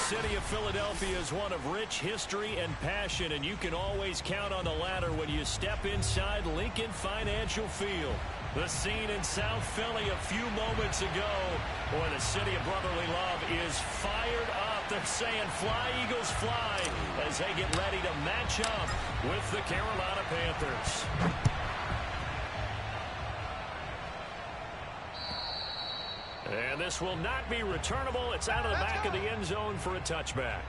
The city of Philadelphia is one of rich history and passion, and you can always count on the latter when you step inside Lincoln Financial Field. The scene in South Philly a few moments ago, where the city of brotherly love is fired up. They're saying fly, Eagles, fly, as they get ready to match up with the Carolina Panthers. And this will not be returnable. It's out of the back of the end zone for a touchback.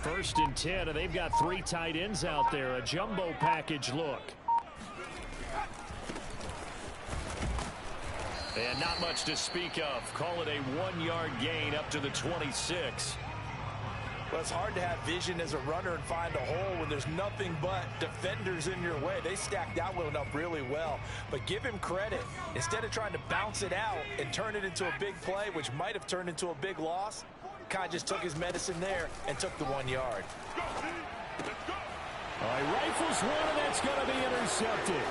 First and 10, and they've got 3 tight ends out there. A jumbo package look. And not much to speak of. Call it a 1-yard gain up to the 26. Well, it's hard to have vision as a runner and find a hole when there's nothing but defenders in your way. They stacked that one up really well. But give him credit. Instead of trying to bounce it out and turn it into a big play, which might have turned into a big loss, Kai just took his medicine there and took the 1 yard. All right, rifles one, and that's going to be intercepted.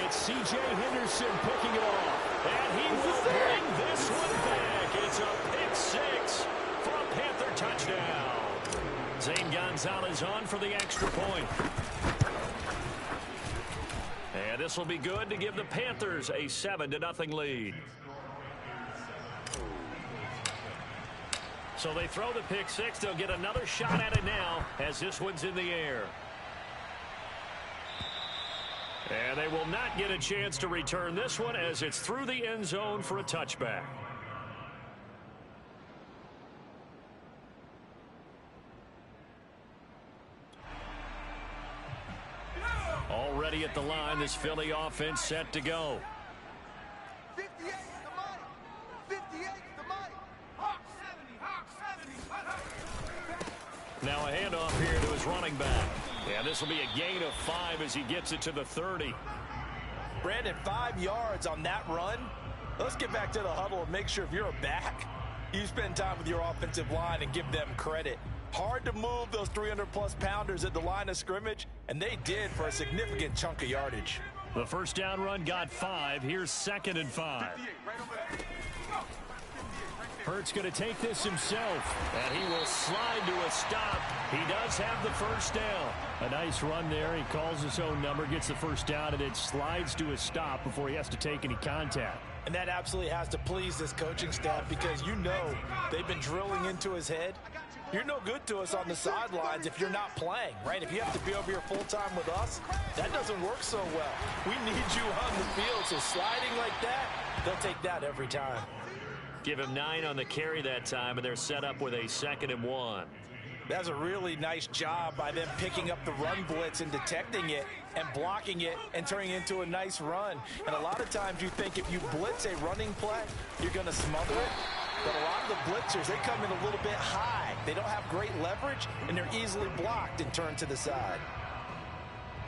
It's C.J. Henderson picking it off. And he will bring this one back. It's a pick 6 for a Panther touchdown. Zane Gonzalez on for the extra point. And this will be good to give the Panthers a 7-0 lead. So they throw the pick 6. They'll get another shot at it now as this one's in the air. And they will not get a chance to return this one as it's through the end zone for a touchback. Already at the line, this Philly offense set to go. 58 the money. 58 the money. Hawk 70. Now a handoff here to his running back. Yeah, this will be a gain of 5 as he gets it to the 30. Brandon, 5 yards on that run. Let's get back to the huddle and make sure if you're a back, you spend time with your offensive line and give them credit. Hard to move those 300-plus pounders at the line of scrimmage, and they did for a significant chunk of yardage. The first down run got 5. Here's 2nd and 5. 58 right over there. 58 right there. Hurts going to take this himself, and he will slide to a stop. He does have the first down. A nice run there. He calls his own number, gets the first down, and then slides to a stop before he has to take any contact. And that absolutely has to please this coaching staff because you know they've been drilling into his head. You're no good to us on the sidelines if you're not playing, right? If you have to be over here full-time with us, that doesn't work so well. We need you on the field, so sliding like that, they'll take that every time. Give him 9 on the carry that time, and they're set up with a 2nd and 1. That's a really nice job by them picking up the run blitz and detecting it and blocking it and turning it into a nice run. And a lot of times you think if you blitz a running play, you're going to smother it. But a lot of the blitzers, they come in a little bit high. They don't have great leverage, and they're easily blocked and turned to the side.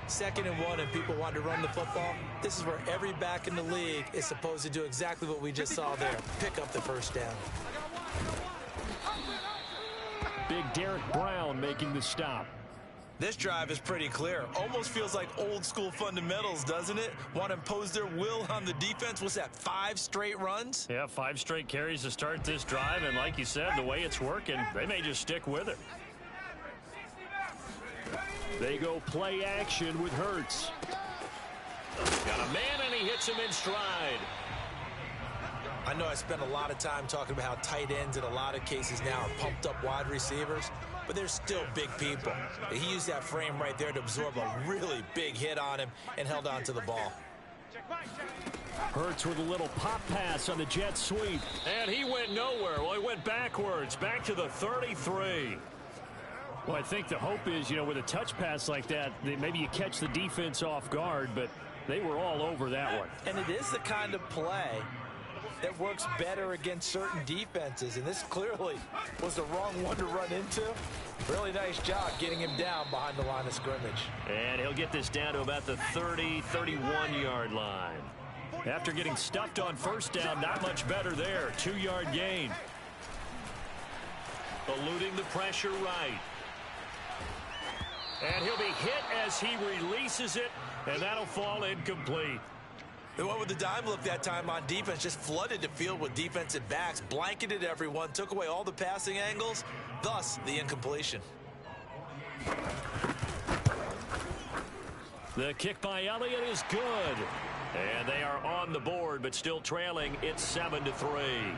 2nd and 1 and people want to run the football. This is where every back in the league is supposed to do exactly what we just saw there. Pick up the first down. Big Derek Brown making the stop. This drive is pretty clear. Almost feels like old school fundamentals, doesn't it? Want to impose their will on the defense. What's that, 5 straight runs? Yeah, 5 straight carries to start this drive. And like you said, the way it's working, they may just stick with it. They go play action with Hurts. Got a man, and he hits him in stride. I know I spent a lot of time talking about how tight ends in a lot of cases now are pumped up wide receivers, but they're still big people. He used that frame right there to absorb a really big hit on him and held on to the ball. Hurts with a little pop pass on the jet sweep. And he went nowhere. Well, he went backwards, back to the 33. Well, I think the hope is, with a touch pass like that, maybe you catch the defense off guard, but they were all over that one. And it is the kind of play that works better against certain defenses, and this clearly was the wrong one to run into. Really nice job getting him down behind the line of scrimmage. And he'll get this down to about the 30, 31-yard line. After getting stuffed on first down, not much better there. 2-yard gain. Eluding the pressure right. And he'll be hit as he releases it, and that'll fall incomplete. They went with the dime look that time on defense, just flooded the field with defensive backs, blanketed everyone, took away all the passing angles, thus the incompletion. The kick by Elliott is good. And they are on the board, but still trailing. It's 7-3.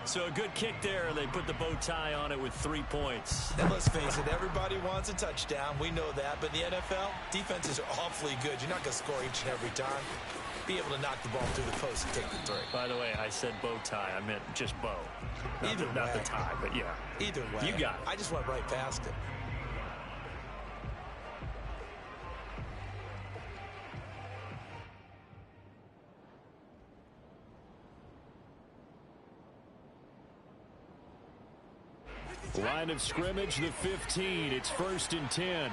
So a good kick there. They put the bow tie on it with 3 points. And let's face it, everybody wants a touchdown. We know that. But in the NFL, defenses are awfully good. You're not going to score each and every time. Be able to knock the ball through the post and take the 3. By the way, I said bow tie. I meant just bow. Not the tie, but yeah. Either way. You got it. I just went right past it. Line of scrimmage, the 15. It's 1st and 10.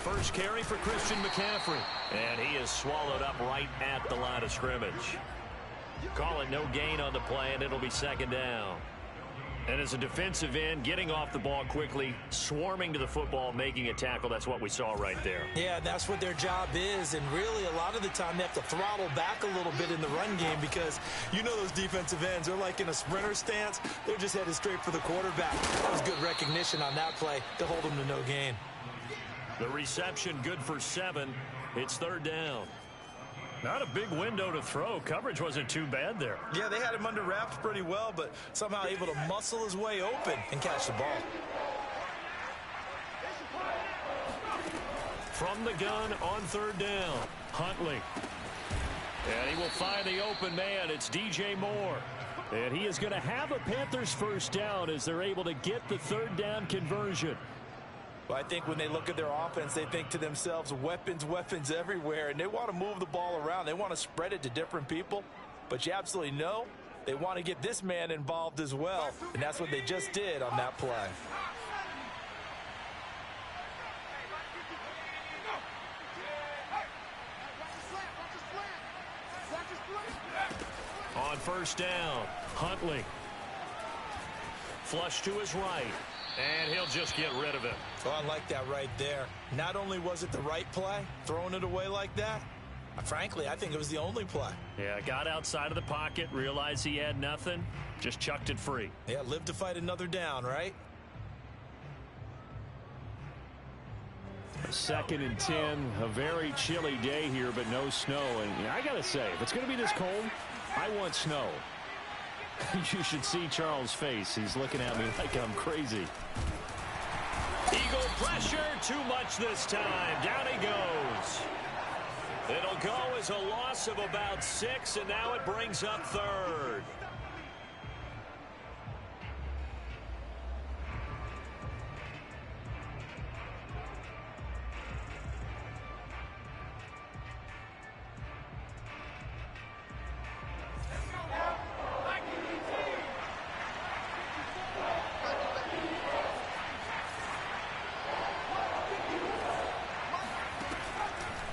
First carry for Christian McCaffrey. And he is swallowed up right at the line of scrimmage. Call it no gain on the play, and it'll be 2nd down. And as a defensive end, getting off the ball quickly, swarming to the football, making a tackle, that's what we saw right there. Yeah, that's what their job is. And really, a lot of the time, they have to throttle back a little bit in the run game because you know those defensive ends, they're like in a sprinter stance. They're just headed straight for the quarterback. That was good recognition on that play to hold them to no gain. The reception good for 7. It's 3rd down. Not a big window to throw. Coverage wasn't too bad there. Yeah, they had him under wraps pretty well, but somehow able to muscle his way open and catch the ball. From the gun on 3rd down, Huntley. And he will find the open man. It's DJ Moore. And he is going to have a Panthers first down as they're able to get the 3rd down conversion. Well, I think when they look at their offense, they think to themselves, weapons, weapons everywhere, and they want to move the ball around. They want to spread it to different people, but you absolutely know they want to get this man involved as well, and that's what they just did on that play. On 1st down, Huntley. Flush to his right. And he'll just get rid of it. Oh, I like that right there. Not only was it the right play, throwing it away like that, frankly, I think it was the only play. Yeah, got outside of the pocket, realized he had nothing, just chucked it free. Yeah, live to fight another down, right? 2nd and 10, a very chilly day here, but no snow. And I got to say, if it's going to be this cold, I want snow. You should see Charles' face. He's looking at me like I'm crazy. Eagle pressure, too much this time. Down he goes. It'll go as a loss of about 6, and now it brings up 3rd.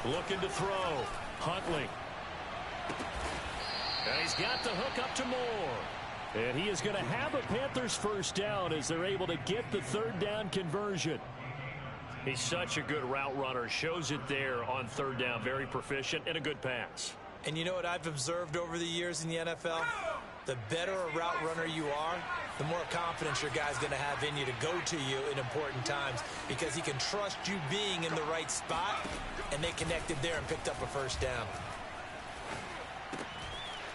Looking to throw. Huntley. And he's got the hook up to Moore. And he is going to have a Panthers first down as they're able to get the 3rd down conversion. He's such a good route runner. Shows it there on 3rd down. Very proficient and a good pass. And you know what I've observed over the years in the NFL? The better a route runner you are, the more confidence your guy's going to have in you to go to you in important times because he can trust you being in the right spot, and they connected there and picked up a first down.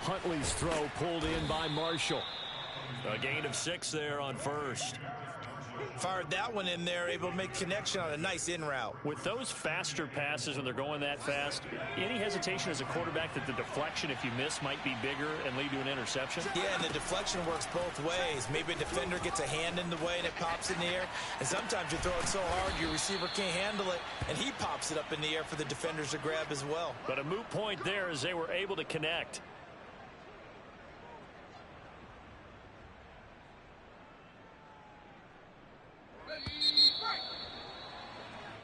Huntley's throw pulled in by Marshall. A gain of 6 there on 1st. Fired that one in there, able to make connection on a nice in route. With those faster passes when they're going that fast, any hesitation as a quarterback that the deflection, if you miss, might be bigger and lead to an interception? Yeah, and the deflection works both ways. Maybe a defender gets a hand in the way and it pops in the air. And sometimes you throw it so hard your receiver can't handle it, and he pops it up in the air for the defenders to grab as well. But a moot point there as they were able to connect.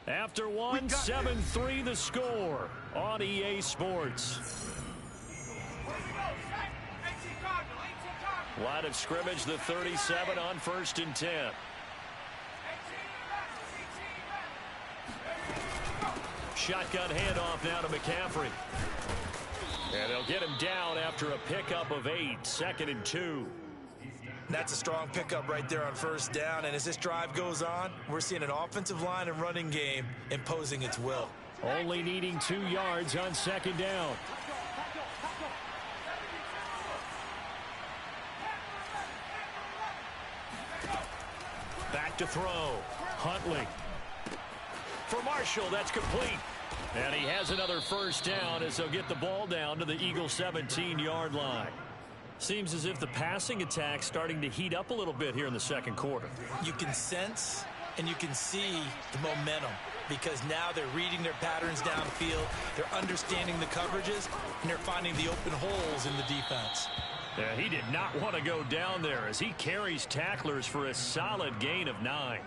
After one, 7-3 the score on EA Sports. Line of scrimmage, the 37 on 1st and 10. Shotgun handoff now to McCaffrey. And they'll get him down after a pickup of 8, 2nd and 2. That's a strong pickup right there on 1st down. And as this drive goes on, we're seeing an offensive line and running game imposing its will. Only needing 2 yards on 2nd down. Back to throw. Huntley. For Marshall, that's complete. And he has another first down as they'll get the ball down to the Eagles' 17-yard line. Seems as if the passing attack's starting to heat up a little bit here in the 2nd quarter. You can sense and you can see the momentum because now they're reading their patterns downfield, they're understanding the coverages, and they're finding the open holes in the defense. Yeah, he did not want to go down there as he carries tacklers for a solid gain of 9.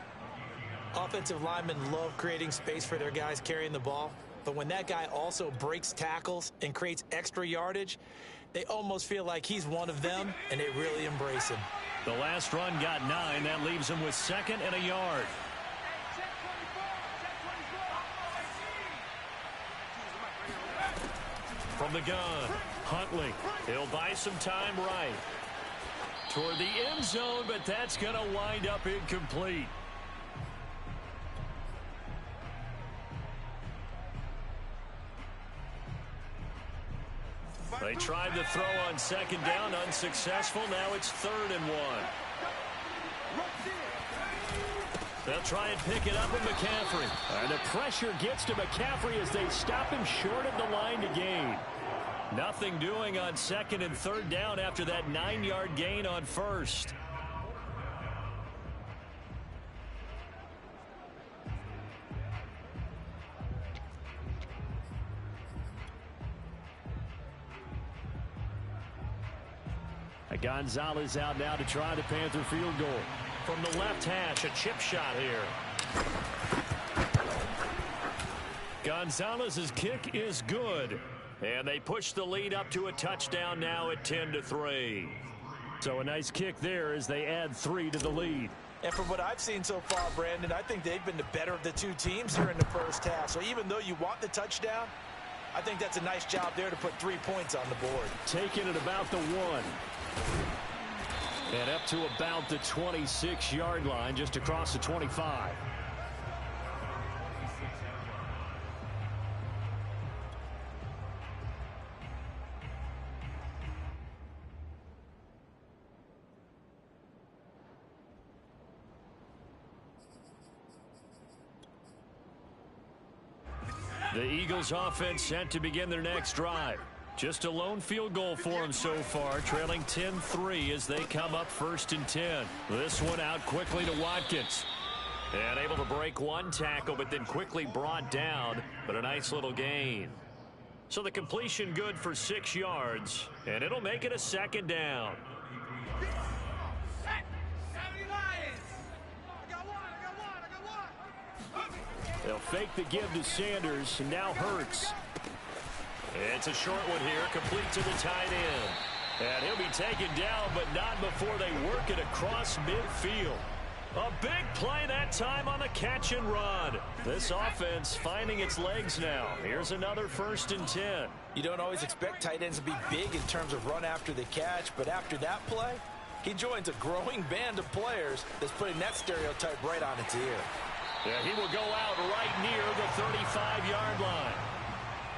Offensive linemen love creating space for their guys carrying the ball, but when that guy also breaks tackles and creates extra yardage, they almost feel like he's one of them, and they really embrace him. The last run got 9. That leaves him with 2nd and a yard. From the gun, Huntley. He'll buy some time right. Toward the end zone, but that's going to wind up incomplete. They tried to throw on 2nd down, unsuccessful. Now it's 3rd and 1. They'll try and pick it up with McCaffrey. And the pressure gets to McCaffrey as they stop him short of the line to gain. Nothing doing on 2nd and 3rd down after that 9-yard gain on 1st. Gonzalez out now to try the Panther field goal. From the left hash, a chip shot here. Gonzalez's kick is good. And they push the lead up to a touchdown now at 10-3. So a nice kick there as they add 3 to the lead. And from what I've seen so far, Brandon, I think they've been the better of the two teams here in the first half. So even though you want the touchdown, I think that's a nice job there to put 3 points on the board. Taking it about the 1. And up to about the 26-yard line, just across the 25. The Eagles offense set to begin their next drive. Just a lone field goal for them so far, trailing 10-3 as they come up 1st and 10. This one out quickly to Watkins. And able to break one tackle, but then quickly brought down, but a nice little gain. So the completion good for 6 yards, and it'll make it a 2nd down. They'll fake the give to Sanders, and now Hurts. It's a short one here, complete to the tight end. And he'll be taken down, but not before they work it across midfield. A big play that time on the catch and run. This offense finding its legs now. Here's another 1st and 10. You don't always expect tight ends to be big in terms of run after the catch, but after that play, he joins a growing band of players that's putting that stereotype right on its ear. Yeah, he will go out right near the 35-yard line.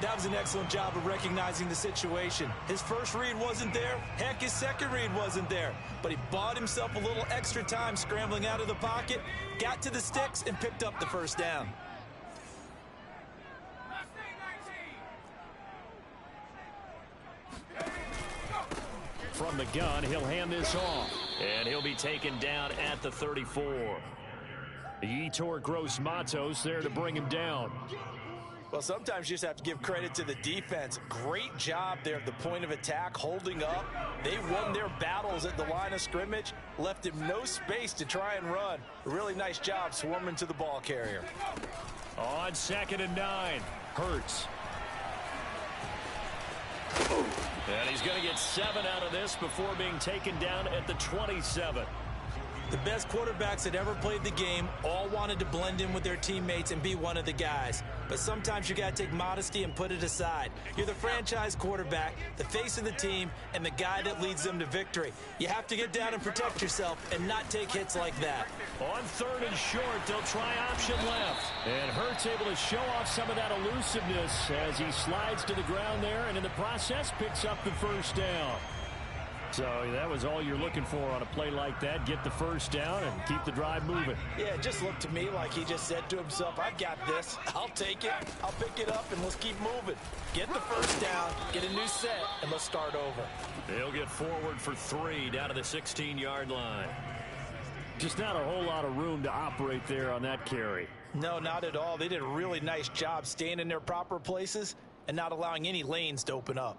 That was an excellent job of recognizing the situation. His first read wasn't there. Heck, his second read wasn't there. But he bought himself a little extra time scrambling out of the pocket, got to the sticks, and picked up the 1st down. From the gun, he'll hand this off. And he'll be taken down at the 34. Yetur Gross-Matos there to bring him down. Well, sometimes you just have to give credit to the defense. Great job there at the point of attack, holding up. They won their battles at the line of scrimmage, left him no space to try and run. A really nice job swarming to the ball carrier. On 2nd and 9, Hurts. And he's going to get 7 out of this before being taken down at the 27. The best quarterbacks that ever played the game all wanted to blend in with their teammates and be one of the guys. But sometimes you got to take modesty and put it aside. You're the franchise quarterback, the face of the team, and the guy that leads them to victory. You have to get down and protect yourself and not take hits like that. On 3rd and short, they'll try option left. And Hurts able to show off some of that elusiveness as he slides to the ground there, and in the process picks up the 1st down. So that was all you're looking for on a play like that. Get the 1st down and keep the drive moving. Yeah, it just looked to me like he just said to himself, I've got this. I'll take it. I'll pick it up, and let's keep moving. Get the 1st down, get a new set, and let's start over. They'll get forward for 3 down to the 16-yard line. Just not a whole lot of room to operate there on that carry. No, not at all. They did a really nice job staying in their proper places and not allowing any lanes to open up.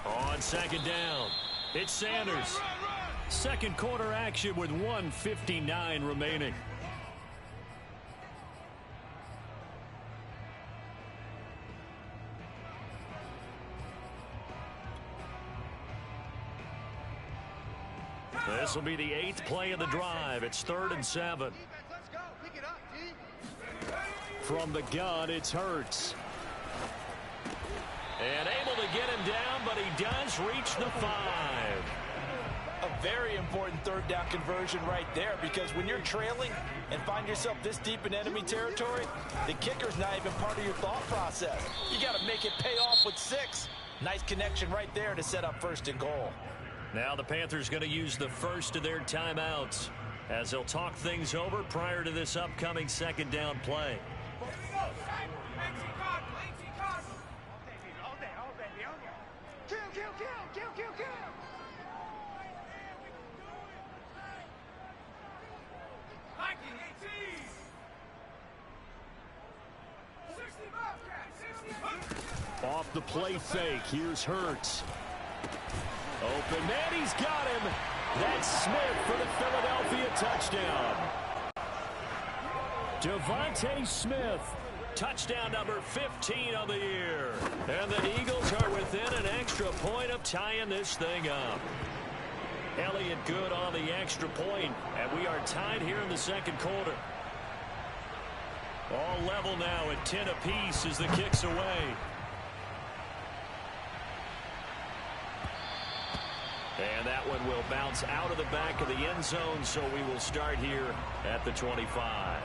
On 2nd down, it's Sanders. 2nd quarter action with 1:59 remaining. This will be the 8th play of the drive. It's 3rd and 7. From the gun, it's Hurts. And able to get him down, but he does reach the 5. A very important 3rd down conversion right there, because when you're trailing and find yourself this deep in enemy territory, the kicker's not even part of your thought process. You got to make it pay off with 6. Nice connection right there to set up 1st and goal. Now the Panthers going to use the first of their timeouts as they'll talk things over prior to this upcoming 2nd down play. Off the play fake, here's Hurts. Open man, he's got him. That's Smith for the Philadelphia touchdown. Devontae Smith. Touchdown number 15 of the year. And the Eagles are within an extra point of tying this thing up. Elliott good on the extra point, and we are tied here in the second quarter. All level now at 10 apiece as the kick's away. And that one will bounce out of the back of the end zone, so we will start here at the 25.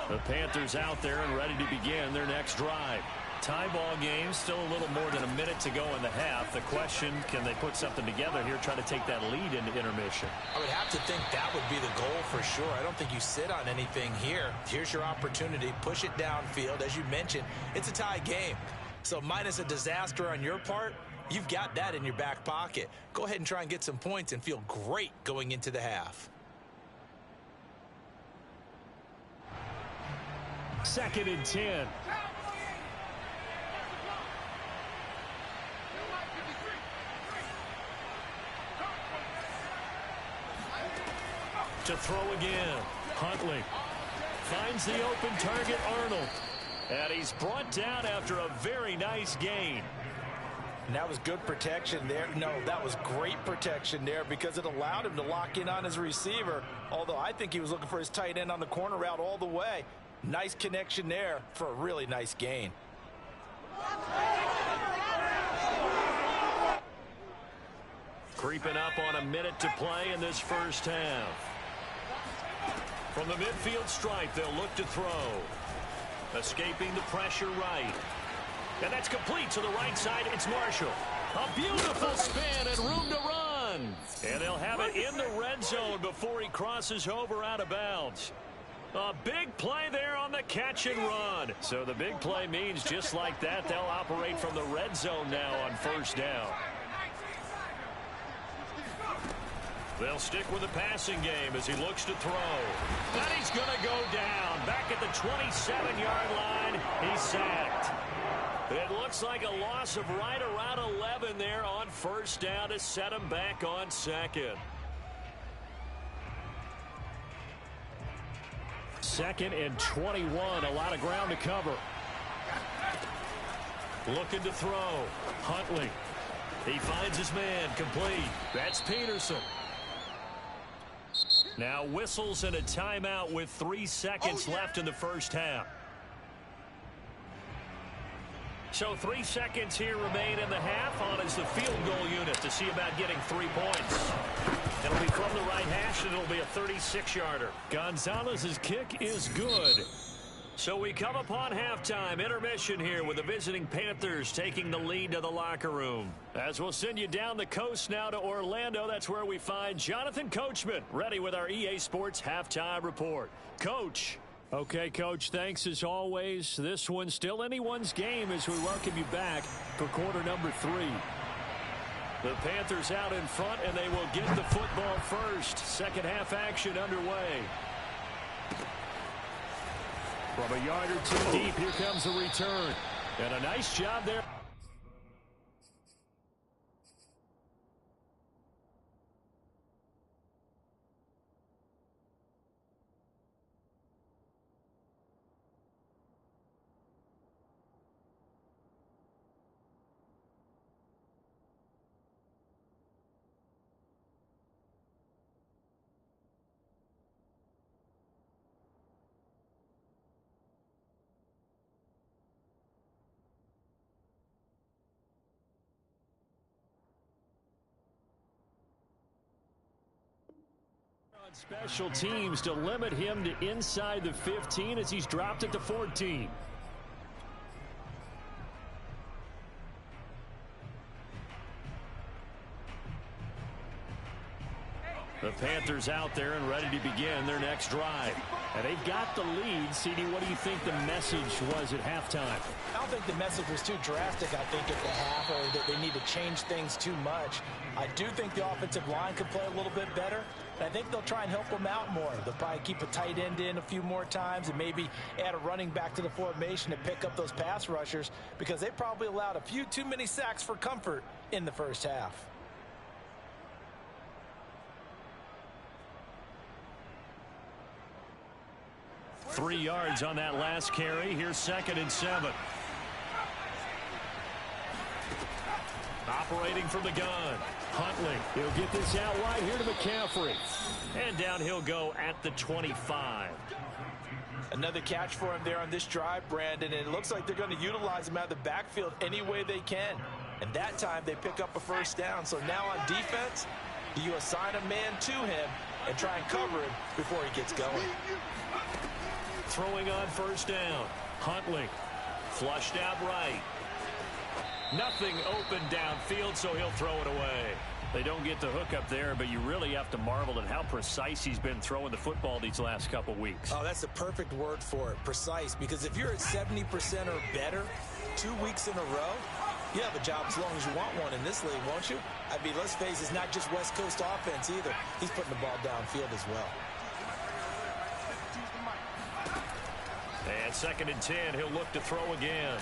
The Panthers out there and ready to begin their next drive. Tie ball game, still a little more than a minute to go in the half. The question, can they put something together here, try to take that lead into intermission? I would have to think that would be the goal for sure. I don't think you sit on anything here. Here's your opportunity. Push it downfield. As you mentioned, it's a tie game. So minus a disaster on your part, you've got that in your back pocket. Go ahead and try and get some points and feel great going into the half. Second and 10. To throw again. Huntley finds the open target, Arnold. And he's brought down after a very nice gain. And that was good protection there. No, that was great protection there because it allowed him to lock in on his receiver. Although I think he was looking for his tight end on the corner route all the way. Nice connection there for a really nice gain. Creeping up on a minute to play in this first half. From the midfield stripe, they'll look to throw. Escaping the pressure right. And that's complete to the right side. It's Marshall. A beautiful spin and room to run. And they'll have it in the red zone before he crosses over out of bounds. A big play there on the catch and run. So the big play means just like that, they'll operate from the red zone now on first down. They'll stick with the passing game as he looks to throw. And he's going to go down. Back at the 27-yard line, he's sacked. It looks like a loss of right around 11 there on first down to set him back on second. Second and 21, a lot of ground to cover. Looking to throw. Huntley. He finds his man, complete. That's Peterson. Now whistles and a timeout with 3 seconds left in the first half. So 3 seconds here remain in the half. On is the field goal unit to see about getting 3 points. It'll be from the right hash, and it'll be a 36-yarder. Gonzalez's kick is good. So we come upon halftime intermission here with the visiting Panthers taking the lead to the locker room. As we'll send you down the coast now to Orlando, that's where we find Jonathan Coachman ready with our EA Sports halftime report. Coach. Okay, Coach, thanks as always. This one's still anyone's game as we welcome you back for quarter number 3. The Panthers out in front, and they will get the football first. Second half action underway. From a yard or 2 deep, here comes the return. And a nice job there. Special teams to limit him to inside the 15 as he's dropped at the 14. The Panthers out there and ready to begin their next drive. And they've got the lead. CD, what do you think the message was at halftime? I don't think the message was too drastic, I think, at the half, or that they need to change things too much. I do think the offensive line could play a little bit better. And I think they'll try and help them out more. They'll probably keep a tight end in a few more times and maybe add a running back to the formation to pick up those pass rushers because they probably allowed a few too many sacks for comfort in the first half. Three yards on that last carry. Here's 2nd and 7. Operating from the gun. Huntley. He'll get this out wide here to McCaffrey. And down he'll go at the 25. Another catch for him there on this drive, Brandon. And it looks like they're going to utilize him out of the backfield any way they can. And that time they pick up a first down. So now on defense, you assign a man to him and try and cover him before he gets going. Throwing on first down. Huntley. Flushed out right. Nothing open downfield, so he'll throw it away. They don't get the hook up there, but you really have to marvel at how precise he's been throwing the football these last couple weeks. Oh, that's the perfect word for it, precise. Because if you're at 70% or better 2 weeks in a row, you have a job as long as you want one in this league, won't you? I mean, let's face it, it's not just West Coast offense either. He's putting the ball downfield as well. And 2nd and 10, he'll look to throw again.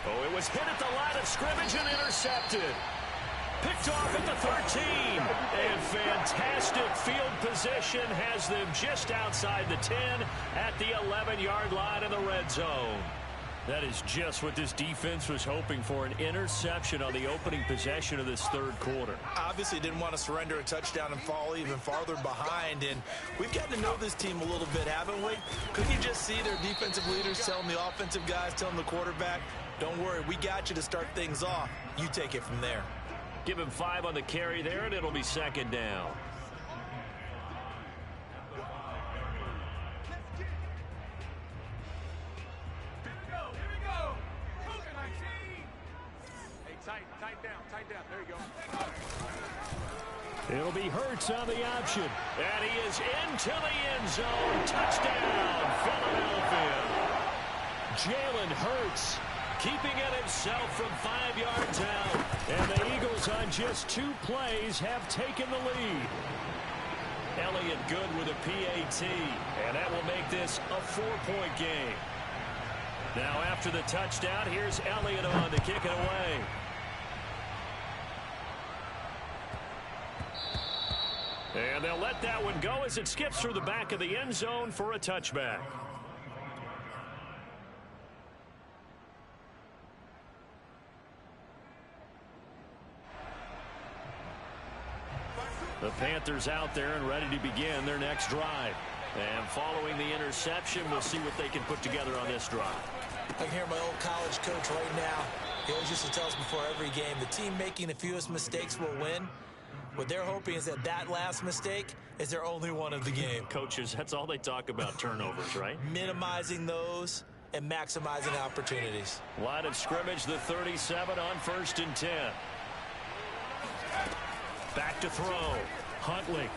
Oh, it was hit at the line of scrimmage and intercepted. Picked off at the 13. And fantastic field position has them just outside the 10 at the 11-yard line in the red zone. That is just what this defense was hoping for, an interception on the opening possession of this third quarter. Obviously didn't want to surrender a touchdown and fall even farther behind, and we've got to know this team a little bit, haven't we? Couldn't you just see their defensive leaders telling the offensive guys, telling the quarterback, don't worry, we got you to start things off. You take it from there. Give him 5 on the carry there, and it'll be 2nd down. It'll be Hurts on the option. And he is into the end zone. Touchdown, Philadelphia. Jalen Hurts keeping it himself from 5 yards out. And the Eagles on just 2 plays have taken the lead. Elliott good with a PAT. And that will make this a 4-point game. Now after the touchdown, here's Elliott on to kick it away. And they'll let that one go as it skips through the back of the end zone for a touchback. The Panthers out there and ready to begin their next drive. And following the interception, we'll see what they can put together on this drive. I can hear my old college coach right now. He always used to tell us before every game, the team making the fewest mistakes will win. What they're hoping is that last mistake is their only one of the game. Coaches, that's all they talk about, turnovers, right? Minimizing those and maximizing opportunities. Line of scrimmage, the 37 on 1st and 10. Back to throw. Huntley.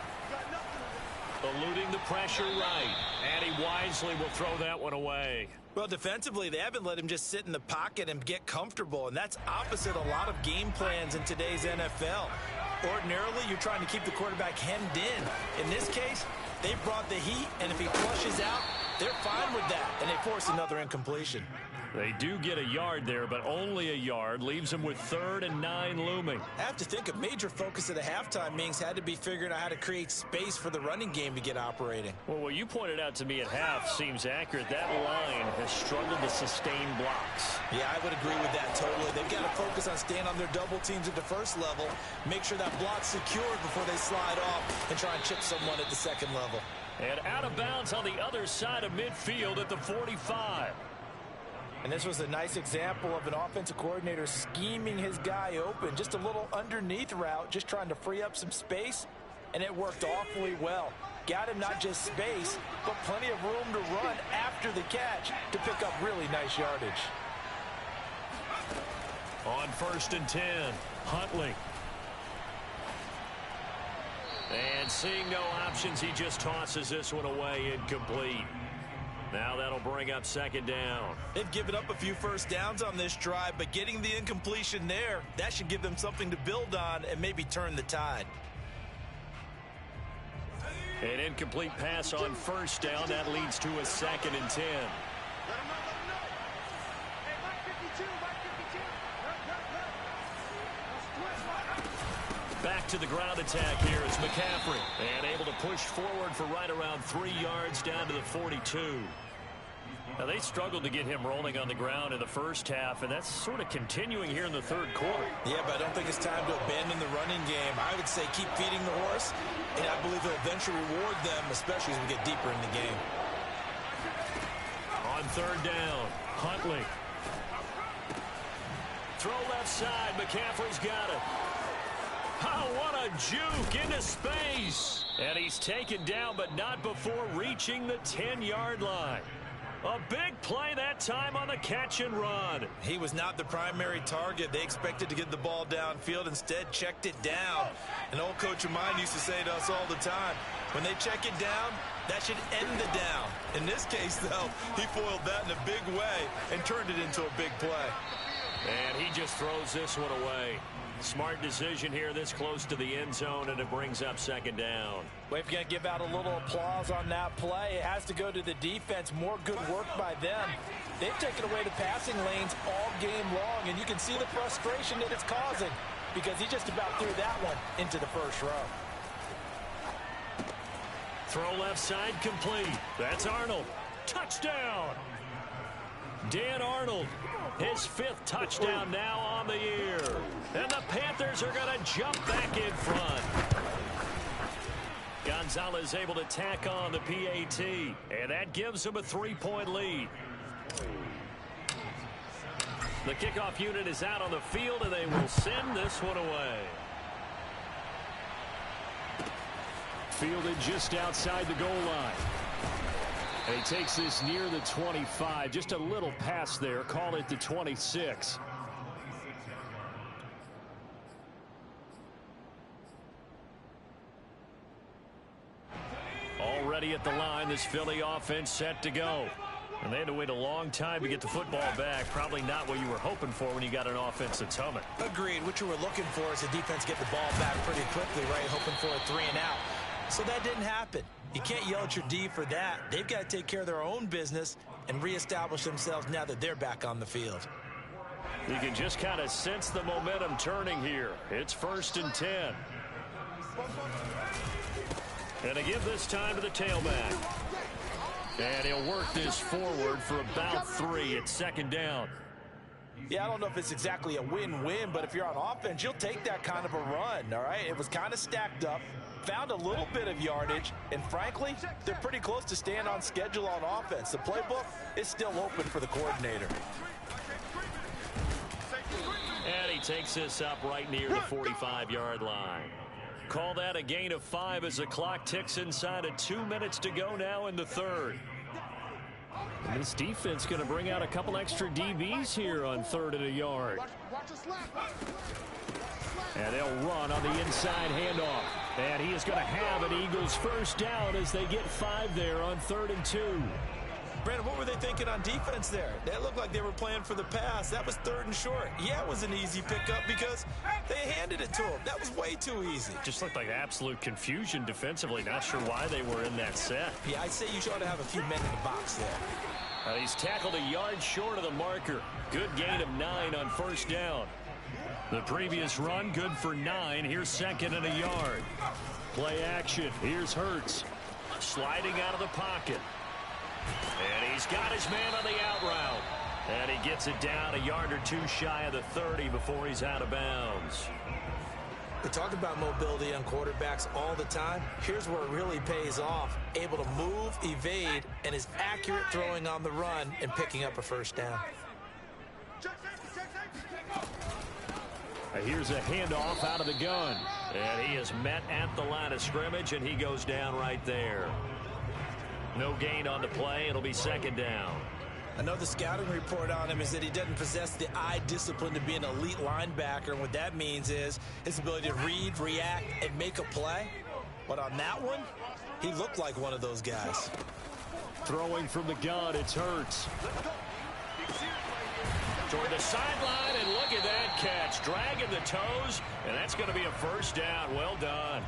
Eluding the pressure right. And he wisely will throw that one away. Well, defensively, they haven't let him just sit in the pocket and get comfortable. And that's opposite a lot of game plans in today's NFL. Ordinarily, you're trying to keep the quarterback hemmed in. In this case, they brought the heat, and if he flushes out, they're fine with that, and they force another incompletion. They do get a yard there, but only a yard. Leaves them with 3rd and 9 looming. I have to think a major focus of the halftime meetings had to be figuring out how to create space for the running game to get operating. Well, what you pointed out to me at half seems accurate. That line has struggled to sustain blocks. Yeah, I would agree with that totally. They've got to focus on staying on their double teams at the first level, make sure that block's secured before they slide off and try and chip someone at the second level. And out of bounds on the other side of midfield at the 45. And this was a nice example of an offensive coordinator scheming his guy open. Just a little underneath route, just trying to free up some space, and it worked awfully well. Got him not just space, but plenty of room to run after the catch to pick up really nice yardage. On 1st and 10, Huntley. And seeing no options, he just tosses this one away, incomplete. Now that'll bring up 2nd down. They've given up a few first downs on this drive, but getting the incompletion there, that should give them something to build on and maybe turn the tide. An incomplete pass on first down. That leads to a 2nd and 10. Back to the ground attack here is McCaffrey. And able to push forward for right around 3 yards down to the 42. Now, they struggled to get him rolling on the ground in the first half, and that's sort of continuing here in the third quarter. Yeah, but I don't think it's time to abandon the running game. I would say keep feeding the horse, and I believe it'll eventually reward them, especially as we get deeper in the game. On 3rd down, Huntley. Throw left side. McCaffrey's got it. Oh, what a juke into space. And he's taken down, but not before reaching the 10-yard line. A big play that time on the catch and run. He was not the primary target. They expected to get the ball downfield. Instead, checked it down. An old coach of mine used to say to us all the time, when they check it down, that should end the down. In this case, though, he foiled that in a big way and turned it into a big play. And he just throws this one away. Smart decision here this close to the end zone, and it brings up 2nd down. Well, if you're going to give out a little applause on that play, it has to go to the defense. More good work by them. They've taken away the passing lanes all game long, and you can see the frustration that it's causing because he just about threw that one into the first row. Throw left side complete. That's Arnold. Touchdown! Dan Arnold, his 5th touchdown now on the year. And the Panthers are going to jump back in front. Gonzalez able to tack on the PAT, and that gives them a 3-point lead. The kickoff unit is out on the field, and they will send this one away. Fielded just outside the goal line. And he takes this near the 25. Just a little pass there. Call it the 26. Already at the line, this Philly offense set to go. And they had to wait a long time to get the football back. Probably not what you were hoping for when you got an offense that's humming. Agreed. What you were looking for is the defense get the ball back pretty quickly, right? Hoping for a 3 and out. So that didn't happen. You can't yell at your D for that. They've got to take care of their own business and reestablish themselves now that they're back on the field. You can just kind of sense the momentum turning here. It's 1st and 10. And to give this time to the tailback. And he'll work this forward for about 3 at 2nd down. Yeah, I don't know if it's exactly a win-win, but if you're on offense, you'll take that kind of a run, all right? It was kind of stacked up, found a little bit of yardage, and frankly, they're pretty close to staying on schedule on offense. The playbook is still open for the coordinator. And he takes this up right near the 45-yard line. Call that a gain of 5 as the clock ticks inside of 2 minutes to go now in the 3rd. And this defense going to bring out a couple extra DBs here on 3rd and a yard. And they'll run on the inside handoff. And he is going to have an Eagles first down as they get 5 there on 3rd and 2. Brandon, what were they thinking on defense there? They looked like they were playing for the pass. That was 3rd and short. Yeah, it was an easy pickup because they handed it to him. That was way too easy. Just looked like absolute confusion defensively. Not sure why they were in that set. Yeah, I'd say you ought to have a few men in the box there. He's tackled a yard short of the marker. Good gain of 9 on first down. The previous run, good for 9. Here's 2nd and a yard. Play action. Here's Hurts. Sliding out of the pocket. And he's got his man on the out route. And he gets it down a yard or 2 shy of the 30 before he's out of bounds. We talk about mobility on quarterbacks all the time. Here's where it really pays off. Able to move, evade, and is accurate throwing on the run and picking up a first down. Here's a handoff out of the gun. And he is met at the line of scrimmage, and he goes down right there. No gain on the play. It'll be 2nd down. I know the scouting report on him is that he doesn't possess the eye discipline to be an elite linebacker. And what that means is his ability to read, react, and make a play. But on that one, he looked like one of those guys. Throwing from the gun, it's Hurts. Toward the sideline, and look at that catch. Dragging the toes, and that's going to be a first down. Well done.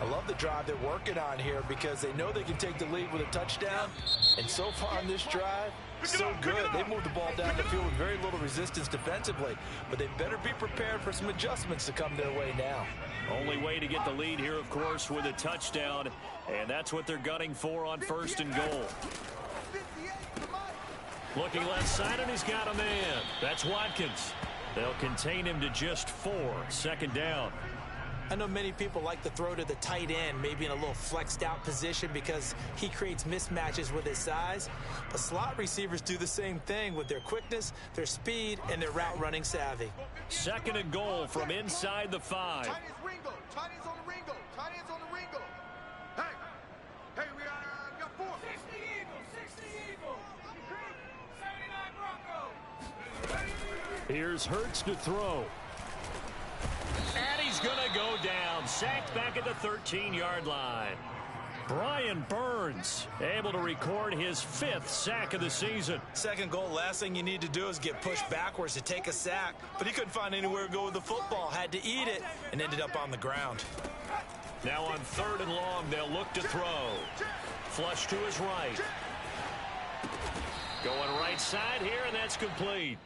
I love the drive they're working on here because they know they can take the lead with a touchdown. And so far on this drive, so good. They moved the ball down the field with very little resistance defensively. But they better be prepared for some adjustments to come their way now. Only way to get the lead here, of course, with a touchdown. And that's what they're gunning for on 1st and goal. Looking left side, and he's got a man. That's Watkins. They'll contain him to just 4. 2nd down. I know many people like to throw to the tight end, maybe in a little flexed out position because he creates mismatches with his size. But slot receivers do the same thing with their quickness, their speed, and their route running savvy. 2nd and goal from inside the 5. Tight ends Ringo. Tight ends on the Ringo. Tight ends on the Ringo. Hey, we got 4. 60 Eagles, 60 Eagles. 79 Broncos. Here's Hurts to throw. And he's going to go down. Sacked back at the 13-yard line. Brian Burns able to record his 5th sack of the season. 2nd goal, last thing you need to do is get pushed backwards to take a sack. But he couldn't find anywhere to go with the football. Had to eat it and ended up on the ground. Now on 3rd and long, they'll look to throw. Flush to his right. Going right side here, and that's complete.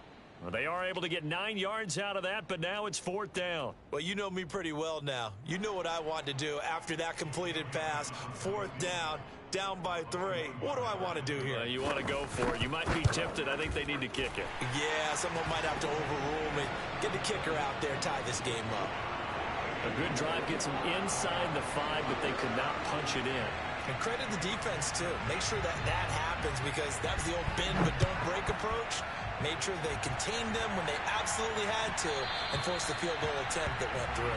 Well, they are able to get 9 yards out of that, but now it's 4th down. Well, you know me pretty well now. You know what I want to do after that completed pass. 4th down by 3. What do I want to do here? You want to go for it. You might be tempted. I think they need to kick it. Yeah, someone might have to overrule me. Get the kicker out there, tie this game up. A good drive gets them inside the 5, but they could not punch it in. And credit the defense, too. Make sure that happens because that was the old bend but don't break approach. Made sure they contained them when they absolutely had to and forced the field goal attempt that went through.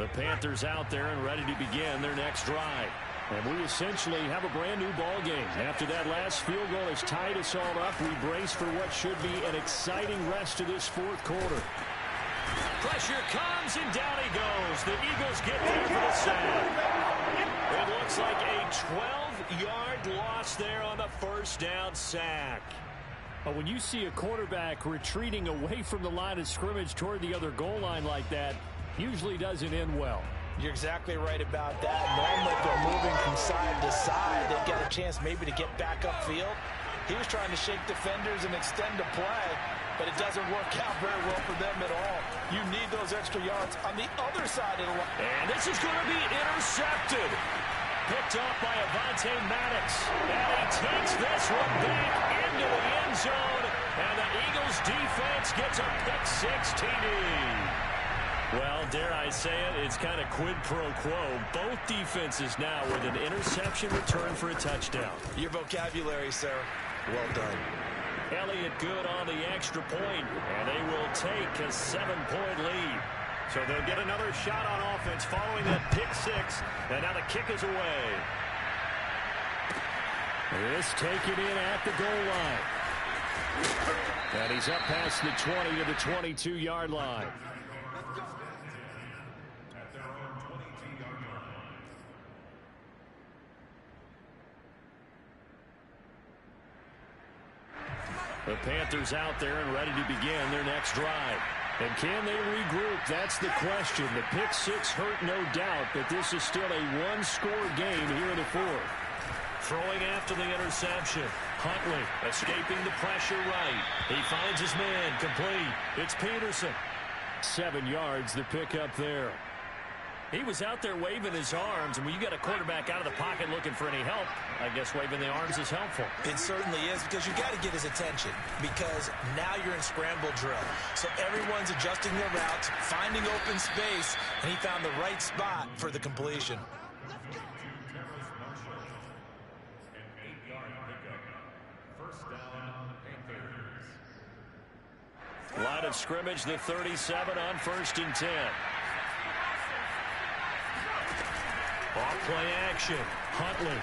The Panthers out there and ready to begin their next drive. And we essentially have a brand new ball game. After that last field goal has tied us all up, we brace for what should be an exciting rest of this 4th quarter. Pressure comes, and down he goes. The Eagles get there for the sack. It looks like a 12-yard loss there on the 1st down sack. But when you see a quarterback retreating away from the line of scrimmage toward the other goal line like that, usually doesn't end well. You're exactly right about that. Normally, if they're moving from side to side, they've got a chance maybe to get back upfield. He was trying to shake defenders and extend the play, but it doesn't work out very well for them at all. You need those extra yards on the other side of the line. And this is going to be intercepted. Picked off by Avonte Maddox. And he takes this one back into the end zone. And the Eagles defense gets a pick-6 TD. Well, dare I say it, it's kind of quid pro quo. Both defenses now with an interception return for a touchdown. Your vocabulary, sir. Well done. Elliott good on the extra point, and they will take a 7-point lead. So they'll get another shot on offense following that pick-6, and now the kick is away. This taken in at the goal line. And he's up past the 20 to the 22-yard line. The Panthers out there and ready to begin their next drive. And can they regroup? That's the question. The pick-6 hurt, no doubt, but this is still a one-score game here in the 4th. Throwing after the interception. Huntley escaping the pressure right. He finds his man complete. It's Peterson. 7 yards, the pickup there. He was out there waving his arms, and when you got a quarterback out of the pocket looking for any help, I guess waving the arms is helpful. It certainly is, because you got to get his attention, because now you're in scramble drill. So everyone's adjusting their routes, finding open space, and he found the right spot for the completion. Line of scrimmage, the 37 on 1st and 10. Off-play action. Huntley.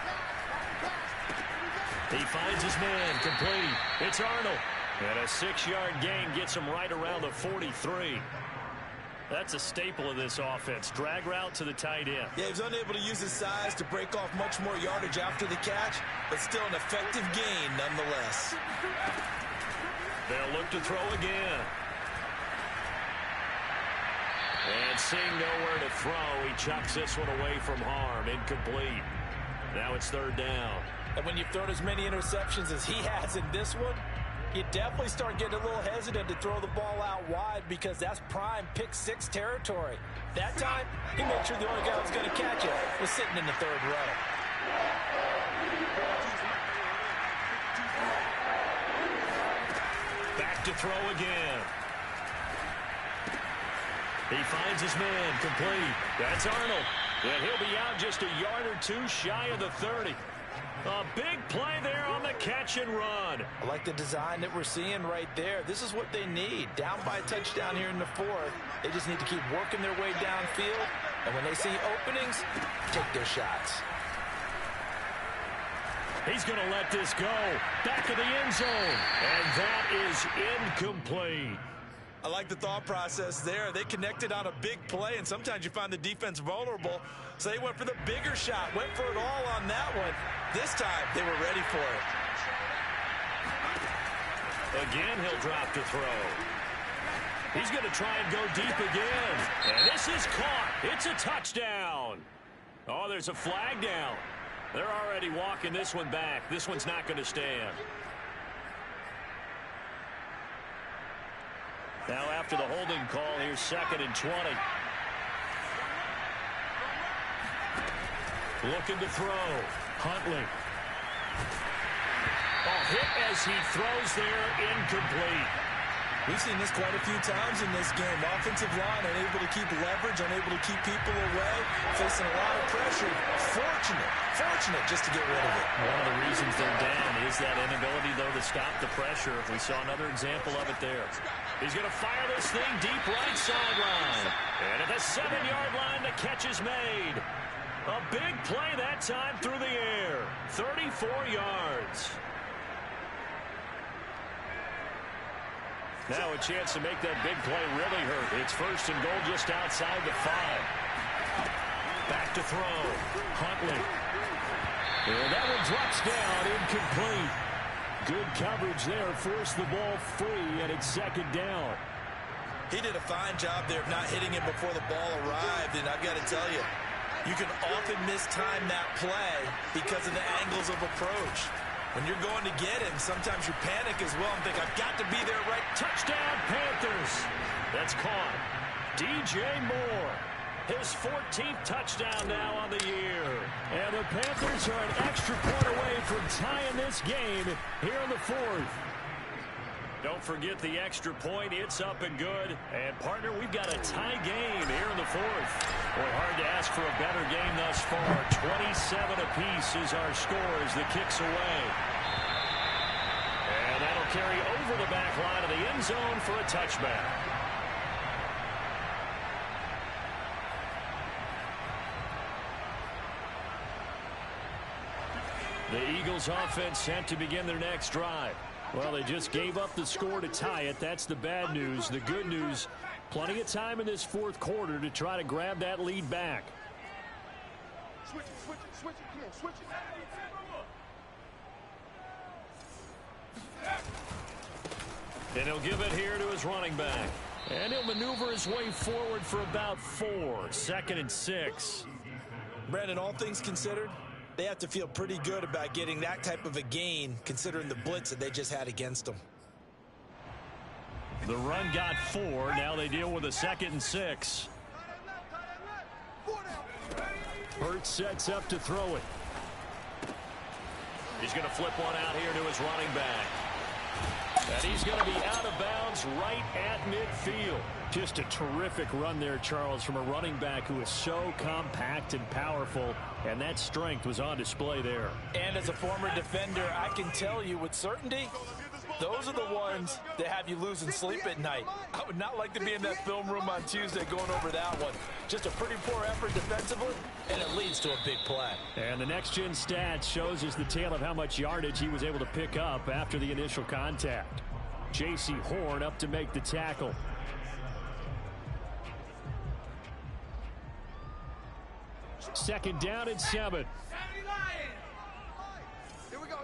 He finds his man complete. It's Arnold. And a 6-yard gain gets him right around the 43. That's a staple of this offense. Drag route to the tight end. Yeah, he was unable to use his size to break off much more yardage after the catch, but still an effective gain nonetheless. They'll look to throw again. And seeing nowhere to throw, he chucks this one away from harm. Incomplete. Now it's third down. And when you've thrown as many interceptions as he has in this one, you definitely start getting a little hesitant to throw the ball out wide because that's prime pick six territory. That time, he made sure the only guy who was going to catch it was sitting in the third row. Back to throw again. He finds his man, complete. That's Arnold. And he'll be out just a yard or two shy of the 30. A big play there on the catch and run. I like the design that we're seeing right there. This is what they need. Down by a touchdown here in the fourth. They just need to keep working their way downfield. And when they see openings, take their shots. He's going to let this go. Back of the end zone. And that is incomplete. I like the thought process there. They connected on a big play, and sometimes you find the defense vulnerable. So they went for the bigger shot, went for it all on that one. This time, they were ready for it. Again, he'll drop to throw. He's going to try and go deep again. And this is caught. It's a touchdown. Oh, there's a flag down. They're already walking this one back. This one's not going to stand. Now after the holding call, here's 2nd and 20. Looking to throw. Huntley. Hit as he throws there, incomplete. We've seen this quite a few times in this game. Offensive line unable to keep leverage, unable to keep people away, facing a lot of pressure. Fortunate just to get rid of it. One of the reasons they're down is that inability, though, to stop the pressure. We saw another example of it there. He's going to fire this thing deep right sideline. And at the 7-yard line, the catch is made. A big play that time through the air. 34 yards. Now a chance to make that big play really hurt. It's 1st and goal just outside the 5. Back to throw. Huntley. And that one drops down, incomplete. Good coverage there. Forced the ball free, and it's 2nd down. He did a fine job there of not hitting him before the ball arrived, and I've got to tell you, you can often mistime that play because of the angles of approach. When you're going to get him, sometimes you panic as well and think, I've got to be there right. Touchdown, Panthers. That's caught. DJ Moore. His 14th touchdown now on the year. And the Panthers are an extra point away from tying this game here in the 4th. Don't forget the extra point. It's up and good. And, partner, we've got a tie game here in the 4th. Boy, hard to ask for a better game thus far. 27 apiece is our score as the kick's away. And that'll carry over the back line of the end zone for a touchback. The Eagles offense set to begin their next drive. Well, they just gave up the score to tie it. That's the bad news. The good news, plenty of time in this 4th quarter to try to grab that lead back. Switch it, come on, switch it. And he'll give it here to his running back. And he'll maneuver his way forward for about 4. 2nd and 6. Brandon, all things considered, they have to feel pretty good about getting that type of a gain considering the blitz that they just had against them. The run got 4. Now they deal with a 2nd and 6. Hurts sets up to throw it. He's going to flip one out here to his running back. And he's going to be out of bounds right at midfield. Just a terrific run there, Charles, from a running back who is so compact and powerful, and that strength was on display there. And as a former defender, I can tell you with certainty, those are the ones that have you losing sleep at night. I would not like to be in that film room on Tuesday going over that one. Just a pretty poor effort defensively, and it leads to a big play. And the next-gen stats shows us the tale of how much yardage he was able to pick up after the initial contact. J.C. Horn up to make the tackle. Second down and 7. Here we go.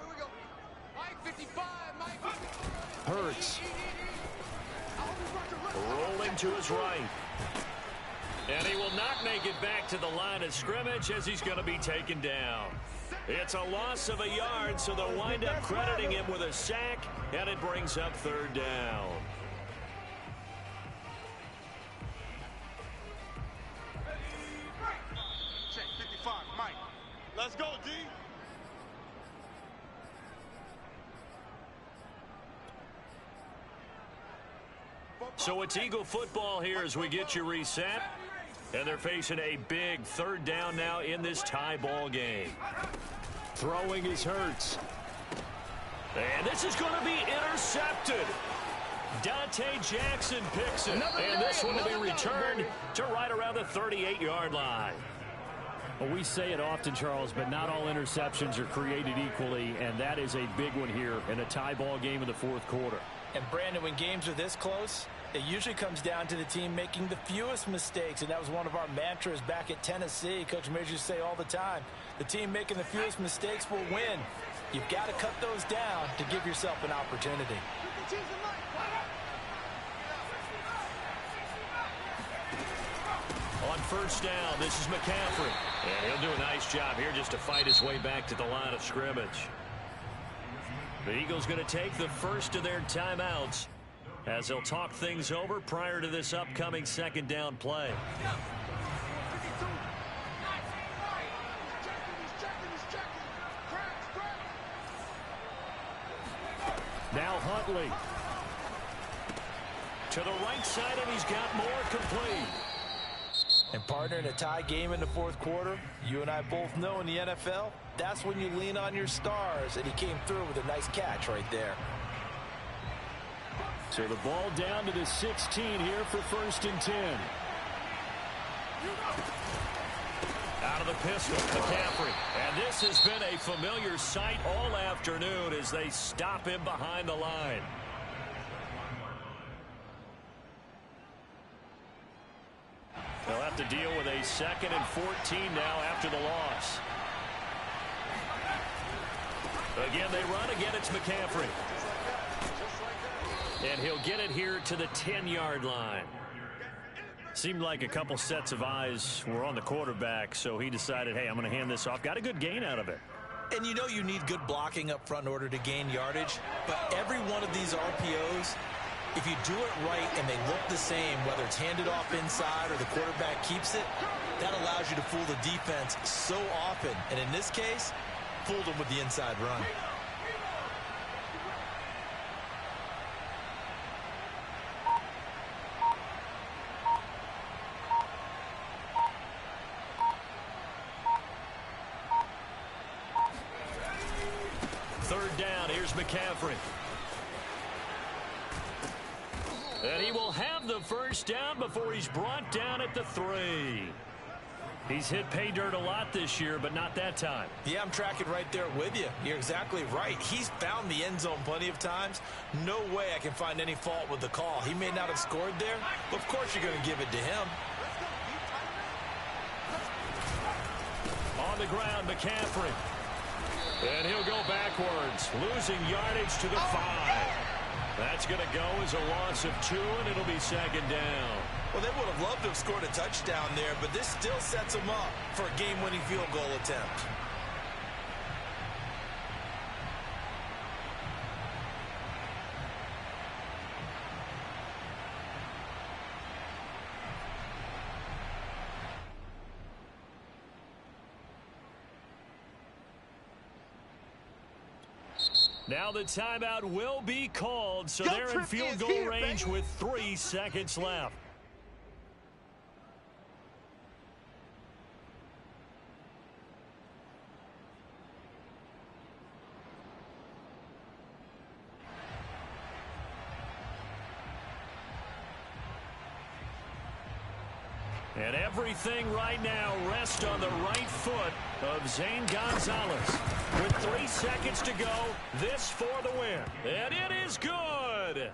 Mike 55, Mike 55. Hurts. Rolling to his right. And he will not make it back to the line of scrimmage as he's going to be taken down. It's a loss of a yard, so they'll wind up crediting him with a sack, and it brings up third down. Check 55, Mike. Let's go, D. So it's Eagle football here as we get you reset. And they're facing a big third down now in this tie ball game. Throwing is Hurts. And this is going to be intercepted. Dante Jackson picks it. And this one will be returned to right around the 38-yard line. Well, we say it often, Charles, but not all interceptions are created equally, and that is a big one here in a tie ball game in the fourth quarter. And Brandon, when games are this close, it usually comes down to the team making the fewest mistakes, and that was one of our mantras back at Tennessee. Coach Majors say all the time, the team making the fewest mistakes will win. You've got to cut those down to give yourself an opportunity. On first down, this is McCaffrey. And he'll do a nice job here just to fight his way back to the line of scrimmage. The Eagles going to take the first of their timeouts as they'll talk things over prior to this upcoming second down play. Now Huntley. To the right side, and he's got more complete. And partner, in a tie game in the fourth quarter, you and I both know in the NFL, that's when you lean on your stars, and he came through with a nice catch right there. So the ball down to the 16 here for first and 10. Out of the pistol, McCaffrey. And this has been a familiar sight all afternoon as they stop him behind the line. They'll have to deal with a 2nd and 14 now after the loss. Again, they run. Again, it's McCaffrey. And he'll get it here to the 10-yard line. Seemed like a couple sets of eyes were on the quarterback, so he decided, hey, I'm going to hand this off. Got a good gain out of it. And you know you need good blocking up front in order to gain yardage, but every one of these RPOs, if you do it right and they look the same, whether it's handed off inside or the quarterback keeps it, that allows you to fool the defense so often. And in this case, fooled them with the inside run. Third down, here's McCaffrey. And he will have the first down before he's brought down at the 3. He's hit pay dirt a lot this year, but not that time. Yeah, I'm tracking right there with you. You're exactly right. He's found the end zone plenty of times. No way I can find any fault with the call. He may not have scored there, but of course you're going to give it to him. On the ground, McCaffrey. And he'll go backwards, losing yardage to the 5. That's going to go as a loss of 2, and it'll be second down. Well, they would have loved to have scored a touchdown there, but this still sets them up for a game-winning field goal attempt. Now the timeout will be called, so they're in field goal range with 3 seconds left. And everything right now rests on the right foot of Zane Gonzalez. With 3 seconds to go, this for the win. And it is good.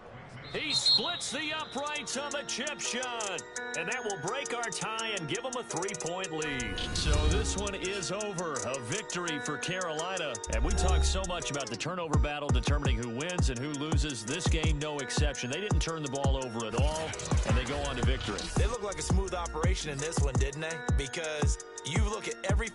He splits the uprights on the chip shot. And that will break our tie and give them a 3-point lead. So this one is over. A victory for Carolina. And we talk so much about the turnover battle determining who wins and who loses. This game, no exception. They didn't turn the ball over at all, and they go on to victory. They look like a smooth operation in this one, didn't they? Because you look at every